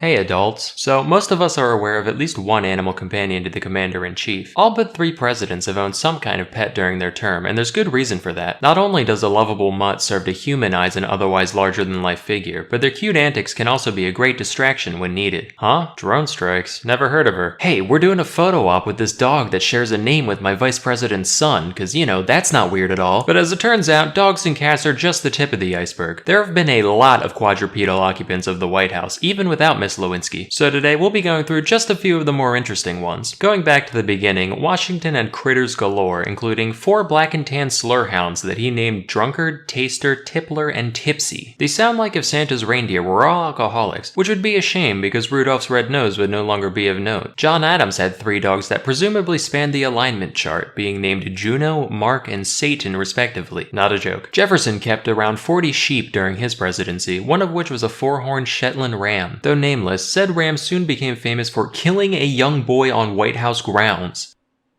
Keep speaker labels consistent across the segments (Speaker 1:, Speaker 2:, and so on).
Speaker 1: Hey adults. So, most of us are aware of at least one animal companion to the Commander-in-Chief. All but 3 presidents have owned some kind of pet during their term, and there's good reason for that. Not only does a lovable mutt serve to humanize an otherwise larger-than-life figure, but their cute antics can also be a great distraction when needed. Huh? Drone strikes. Never heard of her. Hey, we're doing a photo op with this dog that shares a name with my vice president's son, cause that's not weird at all. But as it turns out, dogs and cats are just the tip of the iceberg. There have been a lot of quadrupedal occupants of the White House, even without Miss Lewinsky. So today we'll be going through just a few of the more interesting ones. Going back to the beginning, Washington had critters galore, including 4 black and tan slur hounds that he named Drunkard, Taster, Tippler, and Tipsy. They sound like if Santa's reindeer were all alcoholics, which would be a shame because Rudolph's red nose would no longer be of note. John Adams had 3 dogs that presumably spanned the alignment chart, being named Juno, Mark, and Satan respectively. Not a joke. Jefferson kept around 40 sheep during his presidency, one of which was a 4-horned Shetland ram. Though nameless, said ram soon became famous for killing a young boy on White House grounds.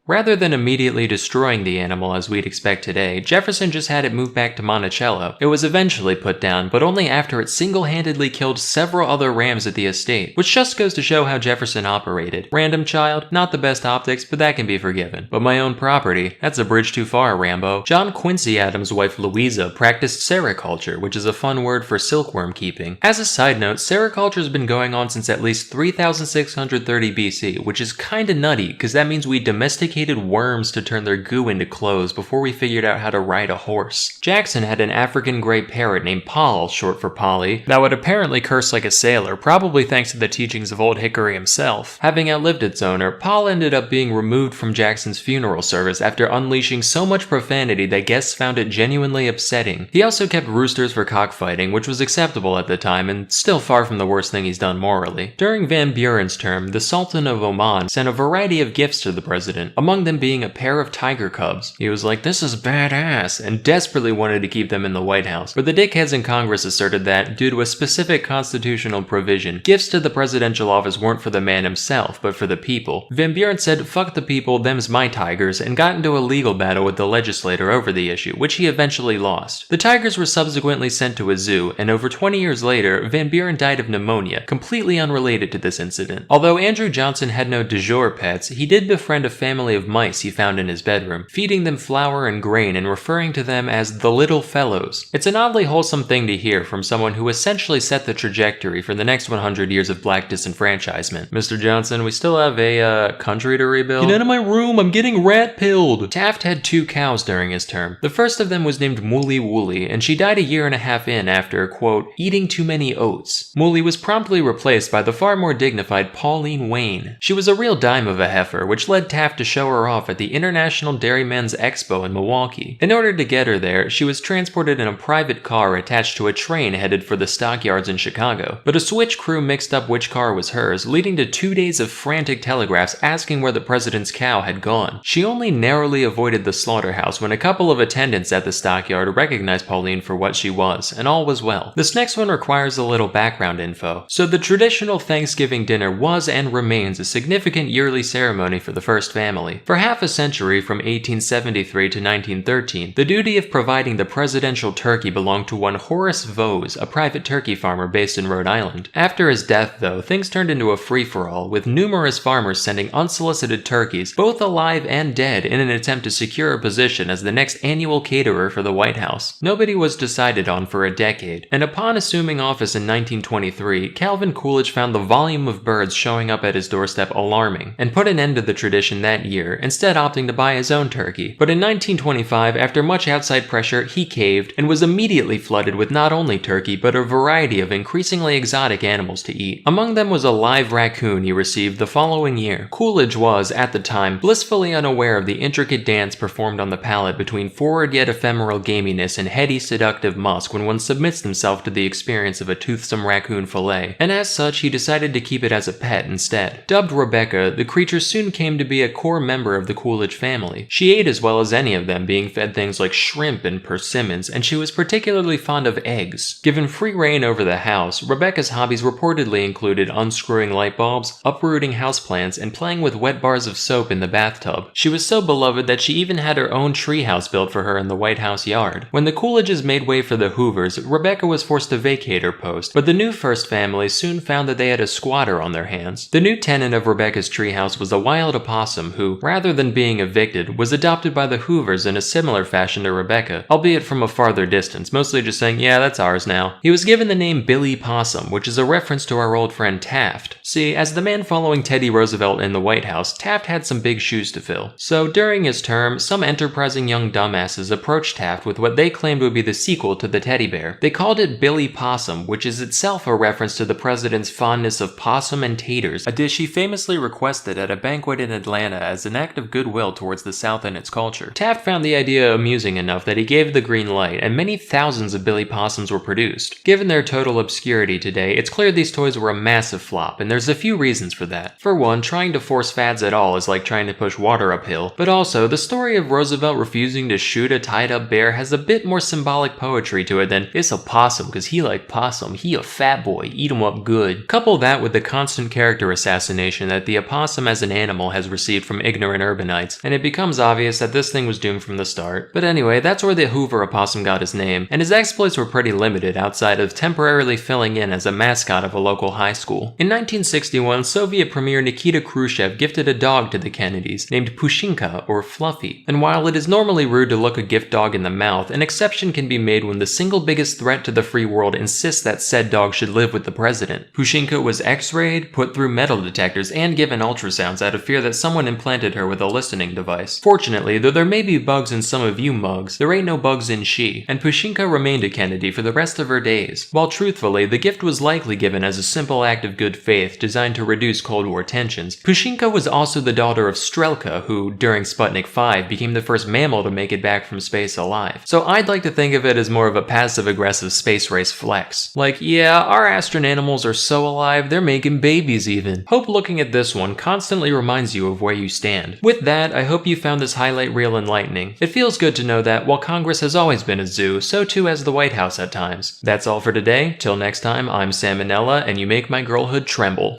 Speaker 1: Rather than immediately destroying the animal as we'd expect today, Jefferson just had it moved back to Monticello. It was eventually put down, but only after it single-handedly killed several other rams at the estate, which just goes to show how Jefferson operated. Random child, not the best optics, but that can be forgiven. But my own property, that's a bridge too far, Rambo. John Quincy Adams' wife Louisa practiced sericulture, which is a fun word for silkworm keeping. As a side note, sericulture's been going on since at least 3630 BC, which is kinda nutty, cause that means we domesticated worms to turn their goo into clothes before we figured out how to ride a horse. Jackson had an African gray parrot named Poll, short for Polly, that would apparently curse like a sailor, probably thanks to the teachings of Old Hickory himself. Having outlived its owner, Poll ended up being removed from Jackson's funeral service after unleashing so much profanity that guests found it genuinely upsetting. He also kept roosters for cockfighting, which was acceptable at the time and still far from the worst thing he's done morally. During Van Buren's term, the Sultan of Oman sent a variety of gifts to the president, among them being a pair of tiger cubs. He was like, "This is badass," and desperately wanted to keep them in the White House. But the dickheads in Congress asserted that, due to a specific constitutional provision, gifts to the presidential office weren't for the man himself, but for the people. Van Buren said, "Fuck the people, them's my tigers," and got into a legal battle with the legislator over the issue, which he eventually lost. The tigers were subsequently sent to a zoo, and over 20 years later, Van Buren died of pneumonia, completely unrelated to this incident. Although Andrew Johnson had no du jour pets, he did befriend a family of mice he found in his bedroom, feeding them flour and grain and referring to them as the little fellows. It's an oddly wholesome thing to hear from someone who essentially set the trajectory for the next 100 years of black disenfranchisement. Mr. Johnson, we still have a country to rebuild. Get out of my room, I'm getting rat-pilled! Taft had 2 cows during his term. The first of them was named Mooly Wooly, and she died a year and a half in after, quote, eating too many oats. Mooly was promptly replaced by the far more dignified Pauline Wayne. She was a real dime of a heifer, which led Taft to show her off at the International Dairymen's Expo in Milwaukee. In order to get her there, she was transported in a private car attached to a train headed for the stockyards in Chicago. But a switch crew mixed up which car was hers, leading to 2 days of frantic telegraphs asking where the president's cow had gone. She only narrowly avoided the slaughterhouse when a couple of attendants at the stockyard recognized Pauline for what she was, and all was well. This next one requires a little background info. So the traditional Thanksgiving dinner was and remains a significant yearly ceremony for the first family. For half a century, from 1873 to 1913, the duty of providing the presidential turkey belonged to one Horace Vose, a private turkey farmer based in Rhode Island. After his death, though, things turned into a free-for-all, with numerous farmers sending unsolicited turkeys, both alive and dead, in an attempt to secure a position as the next annual caterer for the White House. Nobody was decided on for a decade, and upon assuming office in 1923, Calvin Coolidge found the volume of birds showing up at his doorstep alarming, and put an end to the tradition that year, instead opting to buy his own turkey. But in 1925, after much outside pressure, he caved, and was immediately flooded with not only turkey, but a variety of increasingly exotic animals to eat. Among them was a live raccoon he received the following year. Coolidge was, at the time, blissfully unaware of the intricate dance performed on the palate between forward yet ephemeral gaminess and heady seductive musk when one submits himself to the experience of a toothsome raccoon fillet, and as such he decided to keep it as a pet instead. Dubbed Rebecca, the creature soon came to be a core member of the Coolidge family. She ate as well as any of them, being fed things like shrimp and persimmons, and she was particularly fond of eggs. Given free reign over the house, Rebecca's hobbies reportedly included unscrewing light bulbs, uprooting houseplants, and playing with wet bars of soap in the bathtub. She was so beloved that she even had her own treehouse built for her in the White House yard. When the Coolidges made way for the Hoovers, Rebecca was forced to vacate her post, but the new first family soon found that they had a squatter on their hands. The new tenant of Rebecca's treehouse was a wild opossum who, rather than being evicted, was adopted by the Hoovers in a similar fashion to Rebecca, albeit from a farther distance, mostly just saying, yeah, that's ours now. He was given the name Billy Possum, which is a reference to our old friend Taft. See, as the man following Teddy Roosevelt in the White House, Taft had some big shoes to fill. So during his term, some enterprising young dumbasses approached Taft with what they claimed would be the sequel to the teddy bear. They called it Billy Possum, which is itself a reference to the president's fondness of possum and taters, a dish he famously requested at a banquet in Atlanta as an act of goodwill towards the South and its culture. Taft found the idea amusing enough that he gave the green light, and many thousands of Billy Possums were produced. Given their total obscurity today, it's clear these toys were a massive flop, and there's a few reasons for that. For one, trying to force fads at all is like trying to push water uphill, but also, the story of Roosevelt refusing to shoot a tied-up bear has a bit more symbolic poetry to it than, it's a possum cause he like possum, he a fat boy, eat him up good. Couple that with the constant character assassination that the opossum as an animal has received from ignorant urbanites, and it becomes obvious that this thing was doomed from the start. But anyway, that's where the Hoover opossum got his name, and his exploits were pretty limited outside of temporarily filling in as a mascot of a local high school. In 1961, Soviet Premier Nikita Khrushchev gifted a dog to the Kennedys, named Pushinka, or Fluffy. And while it is normally rude to look a gift dog in the mouth, an exception can be made when the single biggest threat to the free world insists that said dog should live with the president. Pushinka was x-rayed, put through metal detectors, and given ultrasounds out of fear that someone implanted her with a listening device. Fortunately, though there may be bugs in some of you mugs, there ain't no bugs in she, and Pushinka remained a Kennedy for the rest of her days. While truthfully, the gift was likely given as a simple act of good faith designed to reduce Cold War tensions, Pushinka was also the daughter of Strelka, who, during Sputnik 5, became the first mammal to make it back from space alive. So I'd like to think of it as more of a passive-aggressive space race flex. Like, yeah, our astronanimals are so alive, they're making babies even. Hope looking at this one constantly reminds you of where you stand. With that, I hope you found this highlight reel enlightening. It feels good to know that while Congress has always been a zoo, so too has the White House at times. That's all for today. Till next time, I'm Salmonella, and you make my girlhood tremble.